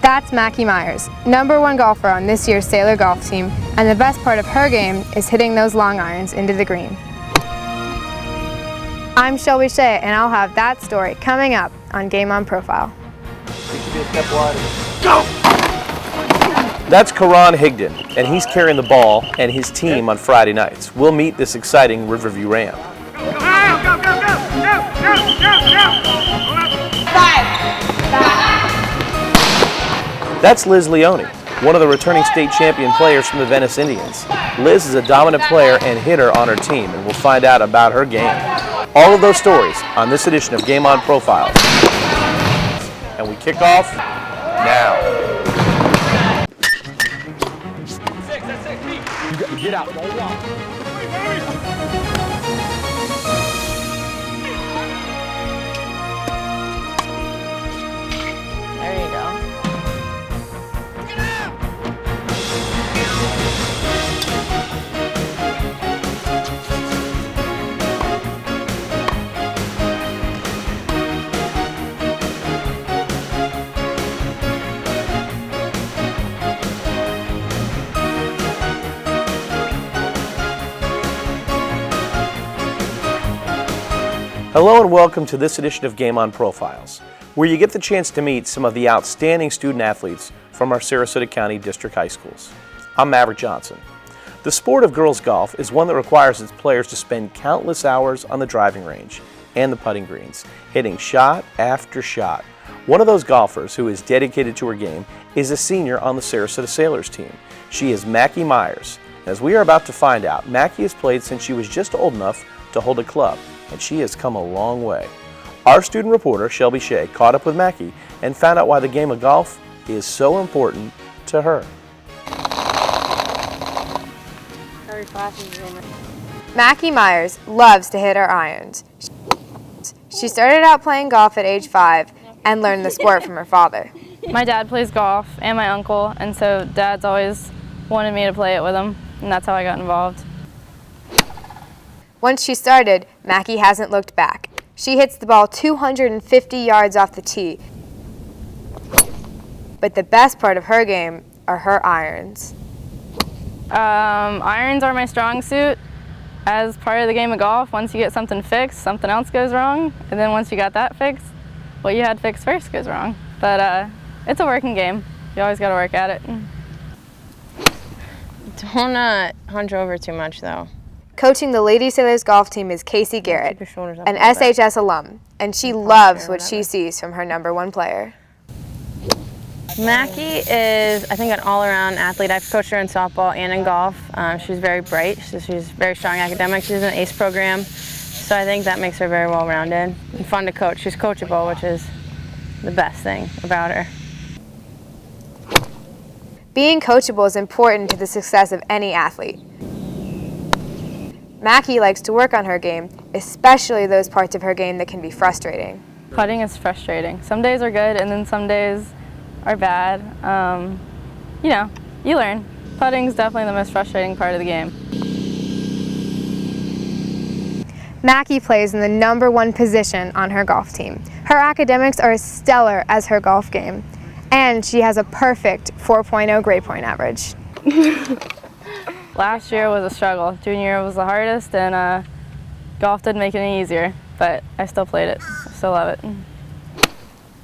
That's Mackie Myers, #1 golfer on this year's Sailor golf team, and the best part of her game is hitting those long irons into the green. I'm Shelby Shea, and I'll have that story coming up on Game On Profile. Go! That's Karan Higdon, and he's carrying the ball and his team on Friday nights. We'll meet this exciting Riverview ramp. Go, go, go, go, go, go, go, go. Five. That's Liz Leone, one of the returning state champion players from the Venice Indians. Liz is a dominant player and hitter on her team, and we'll find out about her game. All of those stories on this edition of Game On Profiles. And we kick off now. You got to get out. Don't walk. There you go. Hello and welcome to this edition of Game On Profiles, where you get the chance to meet some of the outstanding student athletes from our Sarasota County District High Schools. I'm Maverick Johnson. The sport of girls golf is one that requires its players to spend countless hours on the driving range and the putting greens, hitting shot after shot. One of those golfers who is dedicated to her game is a senior on the Sarasota Sailors team. She is Mackie Myers. As we are about to find out, Mackie has played since she was just old enough to hold a club, and she has come a long way. Our student reporter, Shelby Shea, caught up with Mackie and found out why the game of golf is so important to her. Mackie Myers loves to hit her irons. She started out playing golf at age 5 and learned the sport from her father. My dad plays golf and my uncle, and so Dad's always wanted me to play it with him, and that's how I got involved. Once she started, Mackie hasn't looked back. She hits the ball 250 yards off the tee. But the best part of her game are her irons. Irons are my strong suit. As part of the game of golf, once you get something fixed, something else goes wrong. And then once you got that fixed, what you had fixed first goes wrong. But it's a working game. You always got to work at it. Don't hunch over too much, though. Coaching the Lady Sailors golf team is Casey Garrett, an SHS alum, and she loves what she sees from her #1 player. Mackie is, I think, an all-around athlete. I've coached her in softball and in golf. She's very bright, so she's very strong academics. She's in an ACE program, so I think that makes her very well-rounded and fun to coach. She's coachable, which is the best thing about her. Being coachable is important to the success of any athlete. Mackie likes to work on her game, especially those parts of her game that can be frustrating. Putting is frustrating. Some days are good, and then some days are bad. You know, you learn. Putting is definitely the most frustrating part of the game. Mackie plays in the #1 position on her golf team. Her academics are as stellar as her golf game, and she has a perfect 4.0 grade point average. Last year was a struggle. Junior year was the hardest, and golf didn't make it any easier, but I still played it. I still love it.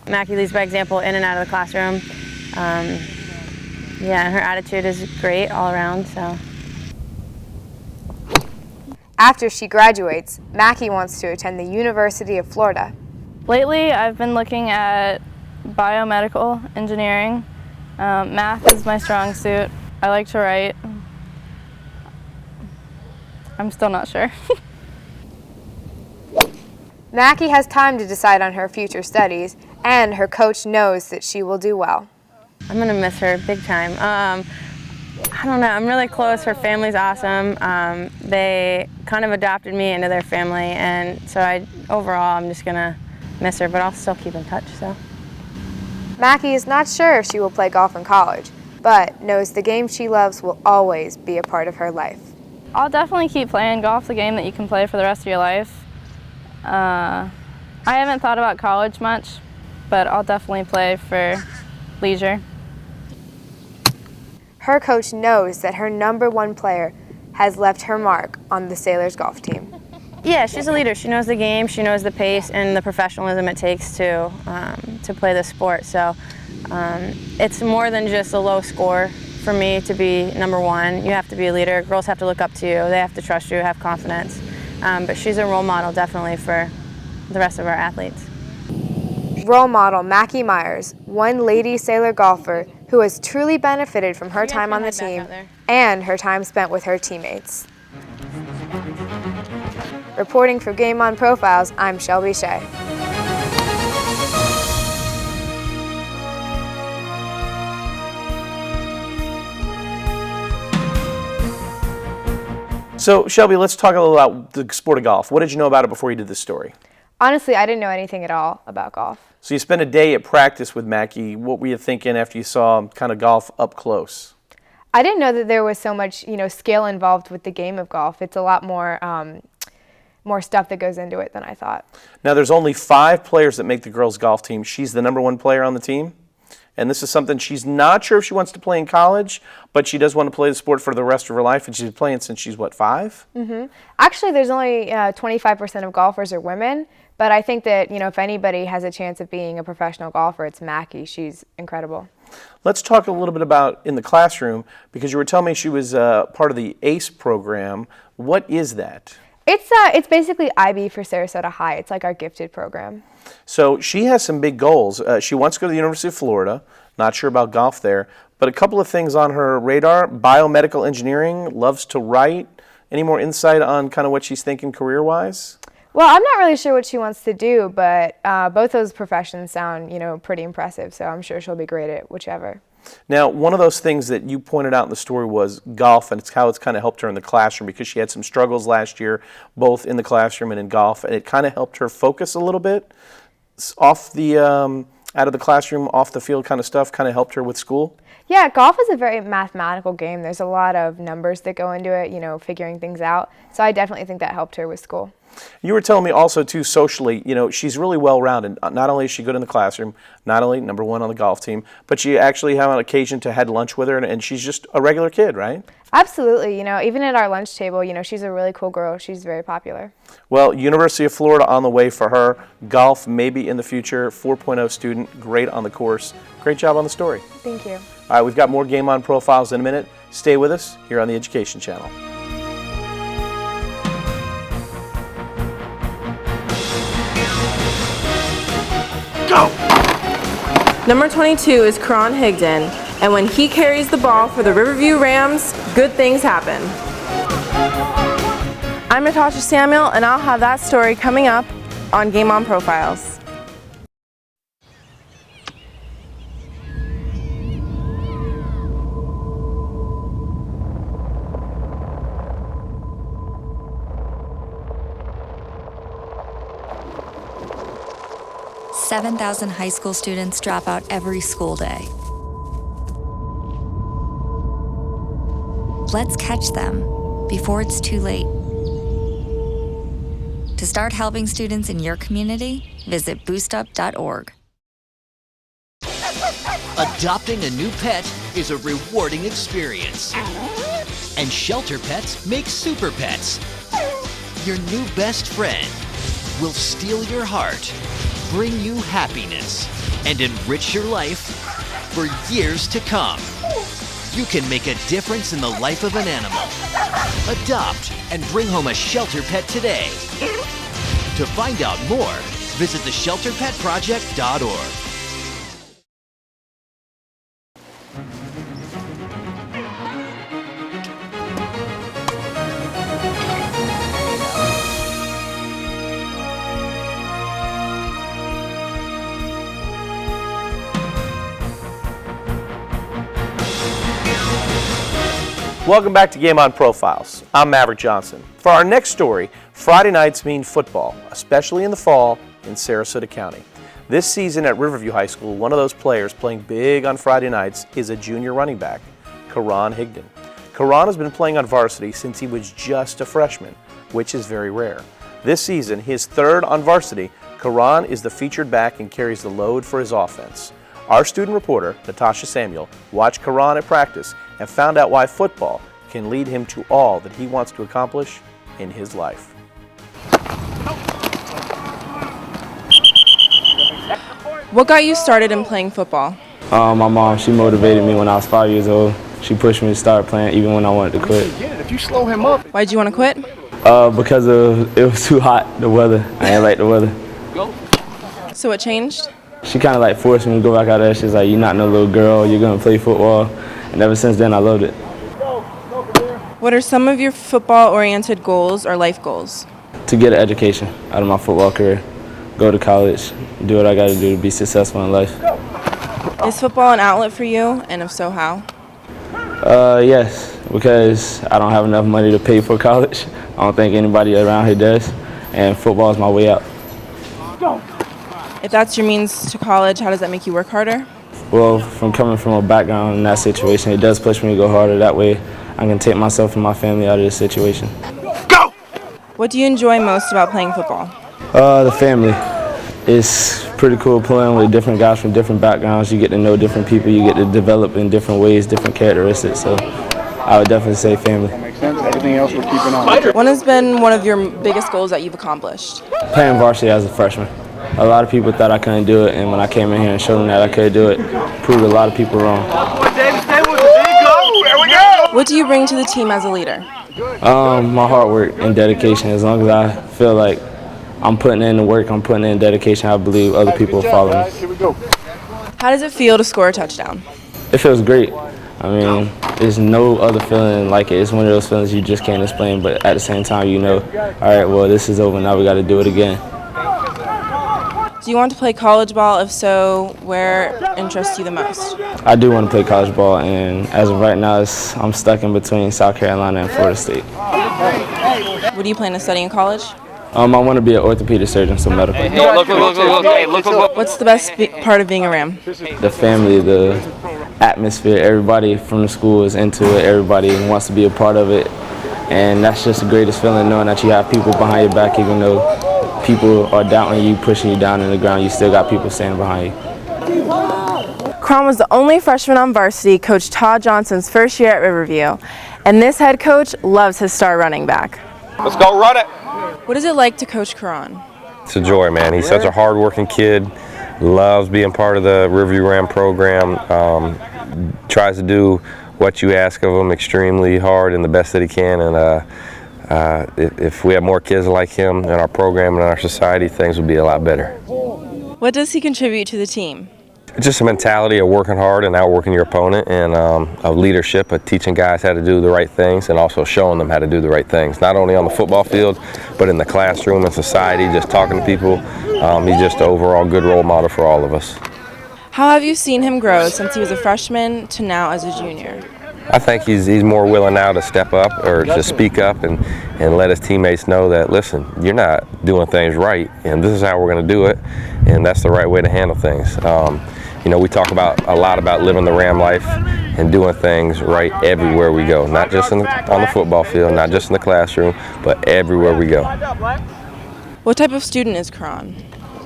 Mackie leads by example in and out of the classroom. Yeah, and her attitude is great all around, so. After she graduates, Mackie wants to attend the University of Florida. Lately, I've been looking at biomedical engineering. Math is my strong suit. I like to write. I'm still not sure. Mackie has time to decide on her future studies, and her coach knows that she will do well. I'm gonna miss her big time. I don't know, I'm really close. Her family's awesome. They kind of adopted me into their family, and so overall I'm just gonna miss her, but I'll still keep in touch, so. Mackie is not sure if she will play golf in college, but knows the game she loves will always be a part of her life. I'll definitely keep playing. Golf's a game that you can play for the rest of your life. I haven't thought about college much, but I'll definitely play for leisure. Her coach knows that her #1 player has left her mark on the Sailors golf team. Yeah, she's a leader. She knows the game, she knows the pace and the professionalism it takes to play the sport. So it's more than just a low score for me to be #1. You have to be a leader. Girls have to look up to you. They have to trust you, have confidence. But she's a role model definitely for the rest of our athletes. Role model Mackie Myers, one lady Sailor golfer who has truly benefited from her time on the team and her time spent with her teammates. Reporting for Game On Profiles, I'm Shelby Shea. So, Shelby, let's talk a little about the sport of golf. What did you know about it before you did this story? Honestly, I didn't know anything at all about golf. So you spent a day at practice with Mackie. What were you thinking after you saw kind of golf up close? I didn't know that there was so much, skill involved with the game of golf. It's a lot more stuff that goes into it than I thought. Now, there's only 5 players that make the girls' golf team. She's the #1 player on the team. And this is something she's not sure if she wants to play in college, but she does want to play the sport for the rest of her life, and she's been playing since she's, 5? Mm-hmm. Actually, there's only 25% of golfers are women, but I think that, if anybody has a chance of being a professional golfer, it's Mackie. She's incredible. Let's talk a little bit about in the classroom, because you were telling me she was part of the ACE program. What is that? It's basically IB for Sarasota High. It's like our gifted program. So she has some big goals. She wants to go to the University of Florida. Not sure about golf there, but a couple of things on her radar. Biomedical engineering, loves to write. Any more insight on kind of what she's thinking career-wise? Well, I'm not really sure what she wants to do, but both those professions sound, pretty impressive, so I'm sure she'll be great at whichever. Now, one of those things that you pointed out in the story was golf, and it's how it's kind of helped her in the classroom, because she had some struggles last year, both in the classroom and in golf, and it kind of helped her focus a little bit off the out of the classroom, off the field kind of stuff, kind of helped her with school? Yeah, golf is a very mathematical game. There's a lot of numbers that go into it, figuring things out. So I definitely think that helped her with school. You were telling me also, too, socially, she's really well-rounded. Not only is she good in the classroom, not only #1 on the golf team, but you actually have on occasion to had lunch with her, and she's just a regular kid, right? Absolutely. Even at our lunch table, she's a really cool girl. She's very popular. Well, University of Florida on the way for her. Golf maybe in the future. 4.0 student, great on the course. Great job on the story. Thank you. All right, we've got more Game On Profiles in a minute. Stay with us here on the Education Channel. Go! Number 22 is Karan Higdon, and when he carries the ball for the Riverview Rams, good things happen. I'm Natasha Samuel, and I'll have that story coming up on Game On Profiles. Seven 7,000 high school students drop out every school day. Let's catch them before it's too late. To start helping students in your community, visit boostup.org. Adopting a new pet is a rewarding experience. And Shelter Pets make super pets. Your new best friend will steal your heart, bring you happiness, and enrich your life for years to come. You can make a difference in the life of an animal. Adopt and bring home a shelter pet today. To find out more, visit theshelterpetproject.org. Welcome back to Game On Profiles. I'm Maverick Johnson. For our next story, Friday nights mean football, especially in the fall in Sarasota County. This season at Riverview High School, one of those players playing big on Friday nights is a junior running back, Karan Higdon. Karan has been playing on varsity since he was just a freshman, which is very rare. This season, his third on varsity, Karan is the featured back and carries the load for his offense. Our student reporter, Natasha Samuel, watched Karan at practice and found out why football can lead him to all that he wants to accomplish in his life. What got you started in playing football? My mom, she motivated me when I was 5 years old. She pushed me to start playing even when I wanted to quit. If you slow him up. Why'd you want to quit? Because it was too hot, the weather. I didn't like the weather. So what changed? She kind of like forced me to go back out there. She's like, you're not no little girl, you're going to play football. And ever since then, I loved it. What are some of your football-oriented goals or life goals? To get an education out of my football career, go to college, do what I got to do to be successful in life. Is football an outlet for you, and if so, how? Yes, because I don't have enough money to pay for college. I don't think anybody around here does, and football is my way out. If that's your means to college, how does that make you work harder? Well, from coming from a background in that situation, it does push me to go harder. That way I can take myself and my family out of this situation. Go! What do you enjoy most about playing football? The family. It's pretty cool playing with different guys from different backgrounds. You get to know different people. You get to develop in different ways, different characteristics. So I would definitely say family. That makes sense. Everything else we're keeping on. What has been one of your biggest goals that you've accomplished? Playing varsity as a freshman. A lot of people thought I couldn't do it, and when I came in here and showed them that I could do it, proved a lot of people wrong. What do you bring to the team as a leader? My hard work and dedication. As long as I feel like I'm putting in the work, I'm putting in dedication, I believe other people will follow me. Here we go. How does it feel to score a touchdown? It feels great. I mean, there's no other feeling like it. It's one of those feelings you just can't explain, but at the same time, you know, all right, well, this is over, now we got to do it again. Do you want to play college ball? If so, where interests you the most? I do want to play college ball, and as of right now, I'm stuck in between South Carolina and Florida State. What do you plan to study in college? I want to be an orthopedic surgeon, so medical. What's the best part of being a Ram? The family, the atmosphere, everybody from the school is into it, everybody wants to be a part of it, and that's just the greatest feeling, knowing that you have people behind your back, even though people are doubting you, pushing you down in the ground, you still got people standing behind you. Karan was the only freshman on varsity Coach Todd Johnson's first year at Riverview, and this head coach loves his star running back. Let's go run it. What is it like to coach Karan? It's a joy, man. He's such a hard-working kid, loves being part of the Riverview Ram program, tries to do what you ask of him extremely hard and the best that he can, and if we had more kids like him in our program and in our society, things would be a lot better. What does he contribute to the team? Just a mentality of working hard and outworking your opponent, and of leadership, of teaching guys how to do the right things and also showing them how to do the right things, not only on the football field, but in the classroom and society, just talking to people. He's just an overall good role model for all of us. How have you seen him grow since he was a freshman to now as a junior? I think he's more willing now to step up or to speak up and let his teammates know that, listen, you're not doing things right, and this is how we're going to do it, and that's the right way to handle things. You know, we talk a lot about living the Ram life and doing things right everywhere we go, not just on the football field, not just in the classroom, but everywhere we go. What type of student is Karan?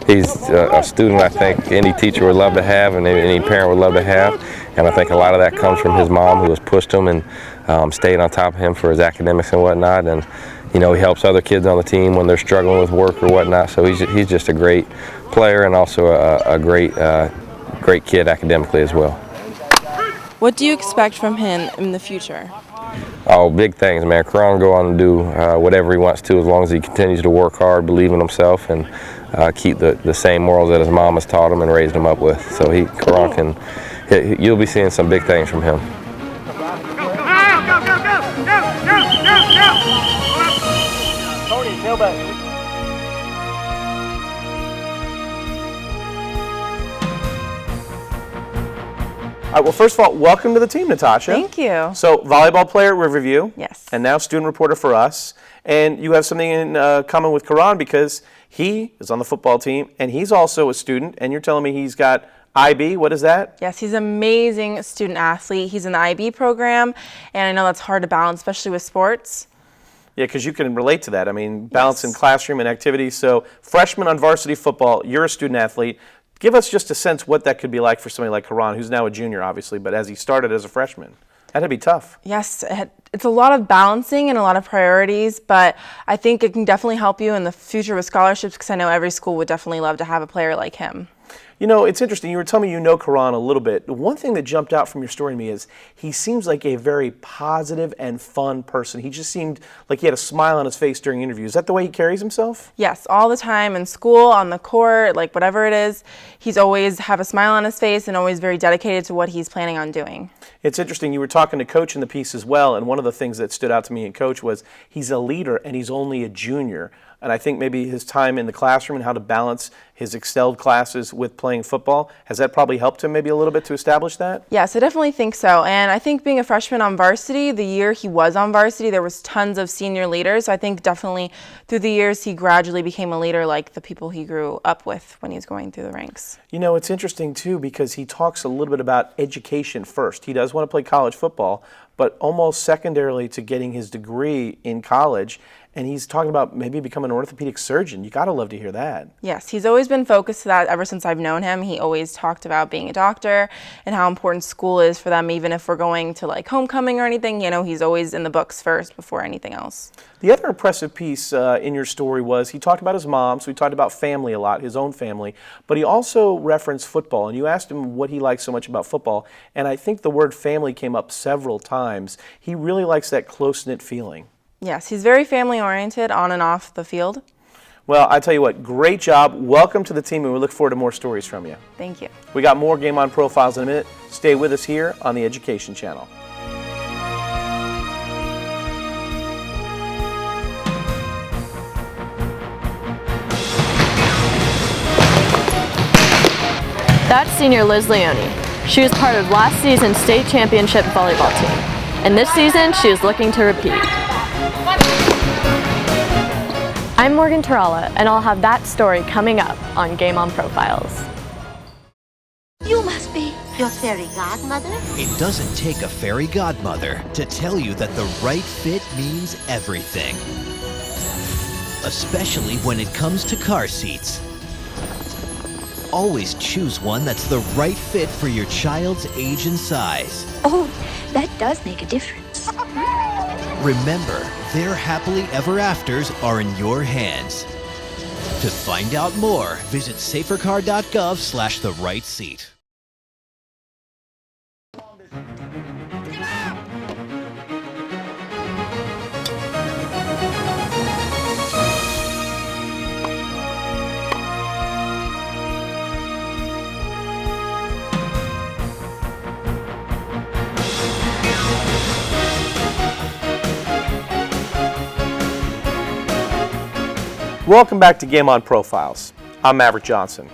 He's a student I think any teacher would love to have and any parent would love to have, and I think a lot of that comes from his mom, who has pushed him and stayed on top of him for his academics and whatnot, and you know, he helps other kids on the team when they're struggling with work or whatnot, so he's just a great player and also a great kid academically as well. What do you expect from him in the future? Oh, big things, man. Karan will go on and do whatever he wants to, as long as he continues to work hard, believe in himself, and keep the same morals that his mom has taught him and raised him up with. So Karan you'll be seeing some big things from him. Tony, tailback. All right, well, first of all, welcome to the team, Natasha. Thank you. So, volleyball player at Riverview. Yes. And now student reporter for us. And you have something in common with Karan because he is on the football team, and he's also a student, and you're telling me he's got IB. What is that? Yes, he's an amazing student athlete. He's in the IB program, and I know that's hard to balance, especially with sports. Yeah, because you can relate to that. I mean, balancing Yes. classroom and activities. So, freshman on varsity football, you're a student athlete. Give us just a sense what that could be like for somebody like Karan, who's now a junior, obviously, but as he started as a freshman. That'd be tough. Yes, it's a lot of balancing and a lot of priorities, but I think it can definitely help you in the future with scholarships, because I know every school would definitely love to have a player like him. You know, it's interesting. You were telling me you know Karan a little bit. One thing that jumped out from your story to me is he seems like a very positive and fun person. He just seemed like he had a smile on his face during interviews. Is that the way he carries himself? Yes, all the time in school, on the court, like whatever it is, he's always have a smile on his face and always very dedicated to what he's planning on doing. It's interesting. You were talking to Coach in the piece as well, and one of the things that stood out to me in Coach was he's a leader and he's only a junior. And I think maybe his time in the classroom and how to balance his excelled classes with playing football, has that probably helped him maybe a little bit to establish that? Yes, I definitely think so. And I think being a freshman on varsity, the year he was on varsity, there was tons of senior leaders. So I think definitely through the years he gradually became a leader like the people he grew up with when he was going through the ranks. You know, it's interesting too because he talks a little bit about education first. He does want to play college football, but almost secondarily to getting his degree in college. And he's talking about maybe becoming an orthopedic surgeon. You gotta love to hear that. Yes, he's always been focused to that ever since I've known him. He always talked about being a doctor and how important school is for them, even if we're going to like homecoming or anything. You know, he's always in the books first before anything else. The other impressive piece in your story was he talked about his mom, so he talked about family a lot, his own family, but he also referenced football, and you asked him what he likes so much about football, and I think the word family came up several times. He really likes that close-knit feeling. Yes, he's very family-oriented on and off the field. Well, I tell you what, great job. Welcome to the team, and we look forward to more stories from you. Thank you. We got more Game On Profiles in a minute. Stay with us here on the Education Channel. That's senior Liz Leone. She was part of last season's state championship volleyball team. And this season, she is looking to repeat. I'm Morgan Tarala, and I'll have that story coming up on Game On Profiles. You must be your fairy godmother? It doesn't take a fairy godmother to tell you that the right fit means everything. Especially when it comes to car seats. Always choose one that's the right fit for your child's age and size. Oh, that does make a difference. Remember, their happily ever afters are in your hands. To find out more, visit safercar.gov/the-right-seat. Welcome back to Game On Profiles. I'm Maverick Johnson.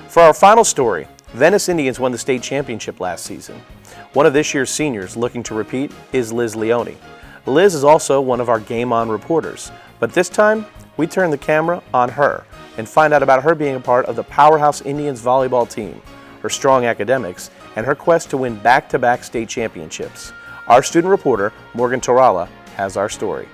For our final story, Venice Indians won the state championship last season. One of this year's seniors looking to repeat is Liz Leone. Liz is also one of our Game On reporters, but this time we turn the camera on her and find out about her being a part of the Powerhouse Indians volleyball team, her strong academics, and her quest to win back-to-back state championships. Our student reporter, Morgan Tarala, has our story.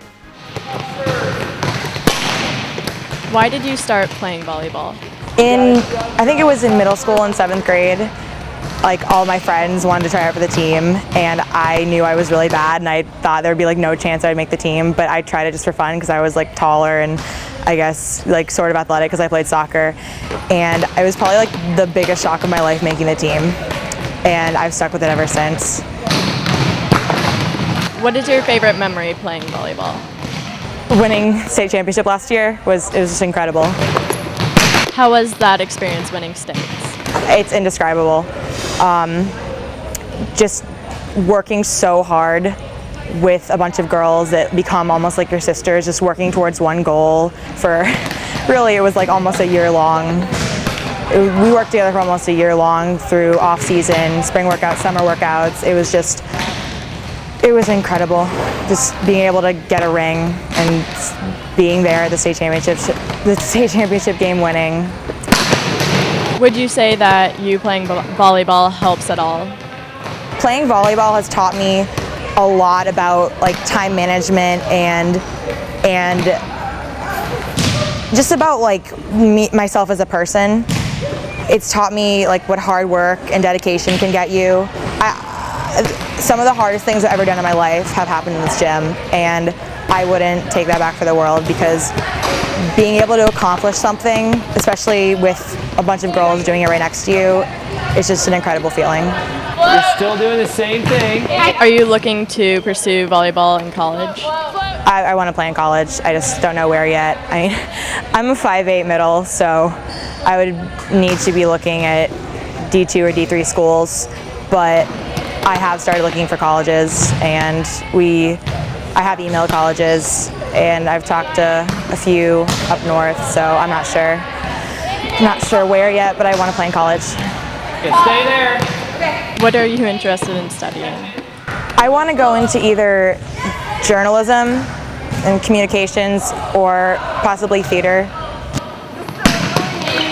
Why did you start playing volleyball? I think it was in middle school in 7th grade. Like all my friends wanted to try out for the team, and I knew I was really bad, and I thought there would be like no chance I'd make the team, but I tried it just for fun because I was like taller and I guess like sort of athletic because I played soccer, and it was probably like the biggest shock of my life making the team, and I've stuck with it ever since. What is your favorite memory playing volleyball? Winning state championship last year was just incredible. How was that experience winning states? It's indescribable. Just working so hard with a bunch of girls that become almost like your sisters, just working towards one goal for, really it was like almost a year long. We worked together for almost a year long through off season, spring workouts, summer workouts. It was incredible, just being able to get a ring and being there at the state championship game winning. Would you say that you playing volleyball helps at all? Playing volleyball has taught me a lot about like time management and just about like myself as a person. It's taught me like what hard work and dedication can get you. some of the hardest things I've ever done in my life have happened in this gym, and I wouldn't take that back for the world, because being able to accomplish something, especially with a bunch of girls doing it right next to you, is just an incredible feeling. You're still doing the same thing. Are you looking to pursue volleyball in college? I want to play in college. I just don't know where yet. I mean, I'm a 5'8" middle, so I would need to be looking at D2 or D3 schools, but I have started looking for colleges, and I have emailed colleges, and I've talked to a few up north, so I'm not sure. Not sure where yet, but I want to play in college. Okay, stay there. What are you interested in studying? I want to go into either journalism and communications, or possibly theater.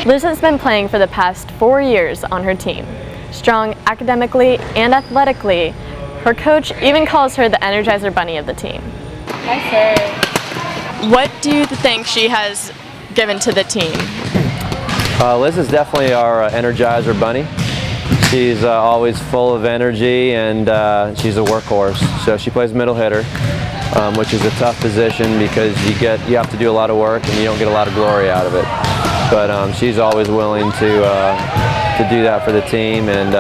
Liz has been playing for the past 4 years on her team. Strong academically and athletically, her coach even calls her the Energizer Bunny of the team. Nice serve. What do you think she has given to the team? Liz is definitely our Energizer Bunny. She's always full of energy, and she's a workhorse. So she plays middle hitter, which is a tough position because you have to do a lot of work and you don't get a lot of glory out of it. But she's always willing to do that for the team, and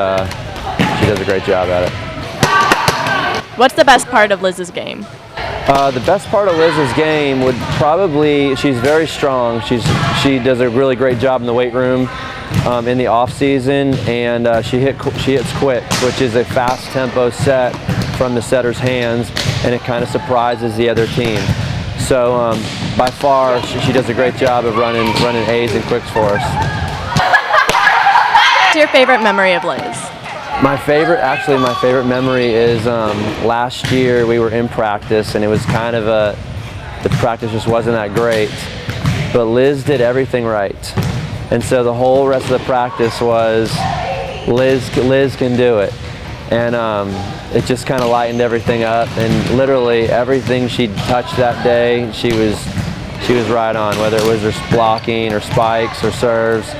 she does a great job at it. What's the best part of Liz's game? The best part of Liz's game would probably, she's very strong. She does a really great job in the weight room in the off season, and she hits quick, which is a fast tempo set from the setter's hands, and it kind of surprises the other team. So by far, she does a great job of running A's and quicks for us. What's your favorite memory of Liz? My favorite memory is last year we were in practice, and it was kind of the practice just wasn't that great, but Liz did everything right. And so the whole rest of the practice was Liz can do it. And it just kind of lightened everything up, and literally everything she touched that day, she was right on, whether it was her blocking or spikes or serves.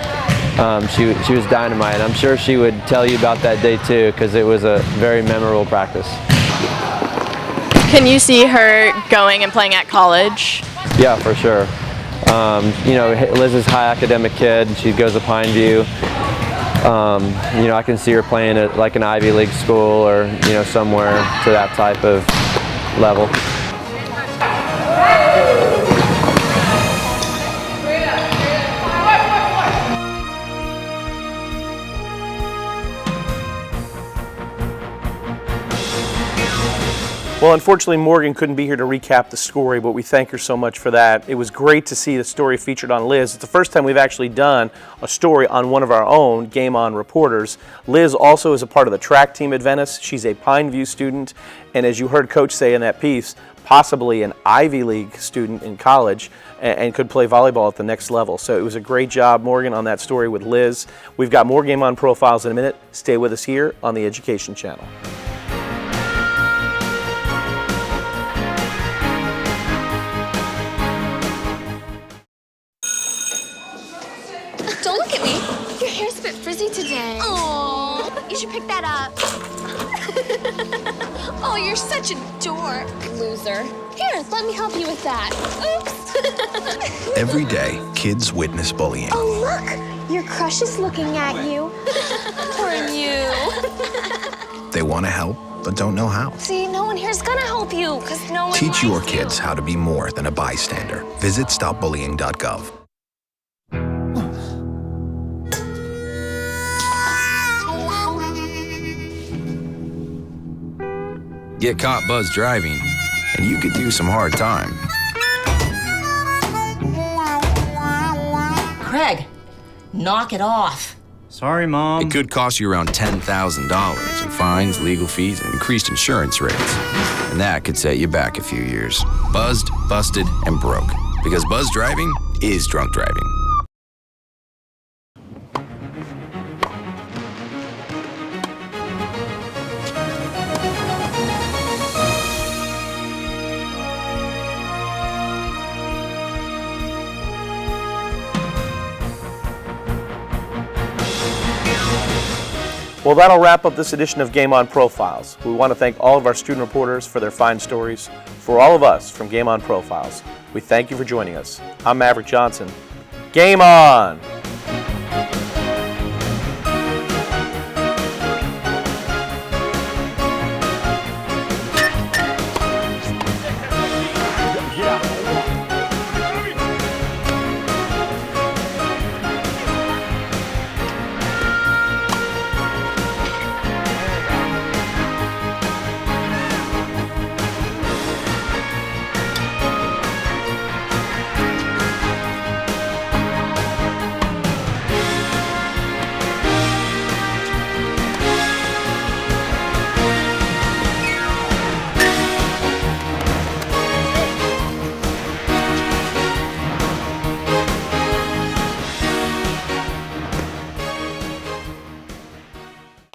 She was dynamite. I'm sure she would tell you about that day too, because it was a very memorable practice. Can you see her going and playing at college? Yeah, for sure. You know, Liz is a high academic kid. She goes to Pineview. You know, I can see her playing at like an Ivy League school, or you know, somewhere to that type of level. Well, unfortunately, Morgan couldn't be here to recap the story, but we thank her so much for that. It was great to see the story featured on Liz. It's the first time we've actually done a story on one of our own Game On reporters. Liz also is a part of the track team at Venice. She's a Pineview student, and as you heard Coach say in that piece, possibly an Ivy League student in college, and could play volleyball at the next level. So it was a great job, Morgan, on that story with Liz. We've got more Game On profiles in a minute. Stay with us here on the Education Channel. Don't look at me. Your hair's a bit frizzy today. Oh, you should pick that up. Oh, you're such a dork. Loser. Here, let me help you with that. Oops. Every day, kids witness bullying. Oh, look. Your crush is looking at you. Poor you. They want to help, but don't know how. See, no one here's gonna help you, because no one Teach likes your you. kids how to be more than a bystander. Visit stopbullying.gov. Get caught buzzed driving, and you could do some hard time. Craig, knock it off. Sorry, Mom. It could cost you around $10,000 in fines, legal fees, and increased insurance rates. And that could set you back a few years. Buzzed, busted, and broke. Because buzz driving is drunk driving. Well, that'll wrap up this edition of Game On Profiles. We want to thank all of our student reporters for their fine stories. For all of us from Game On Profiles, we thank you for joining us. I'm Maverick Johnson. Game on!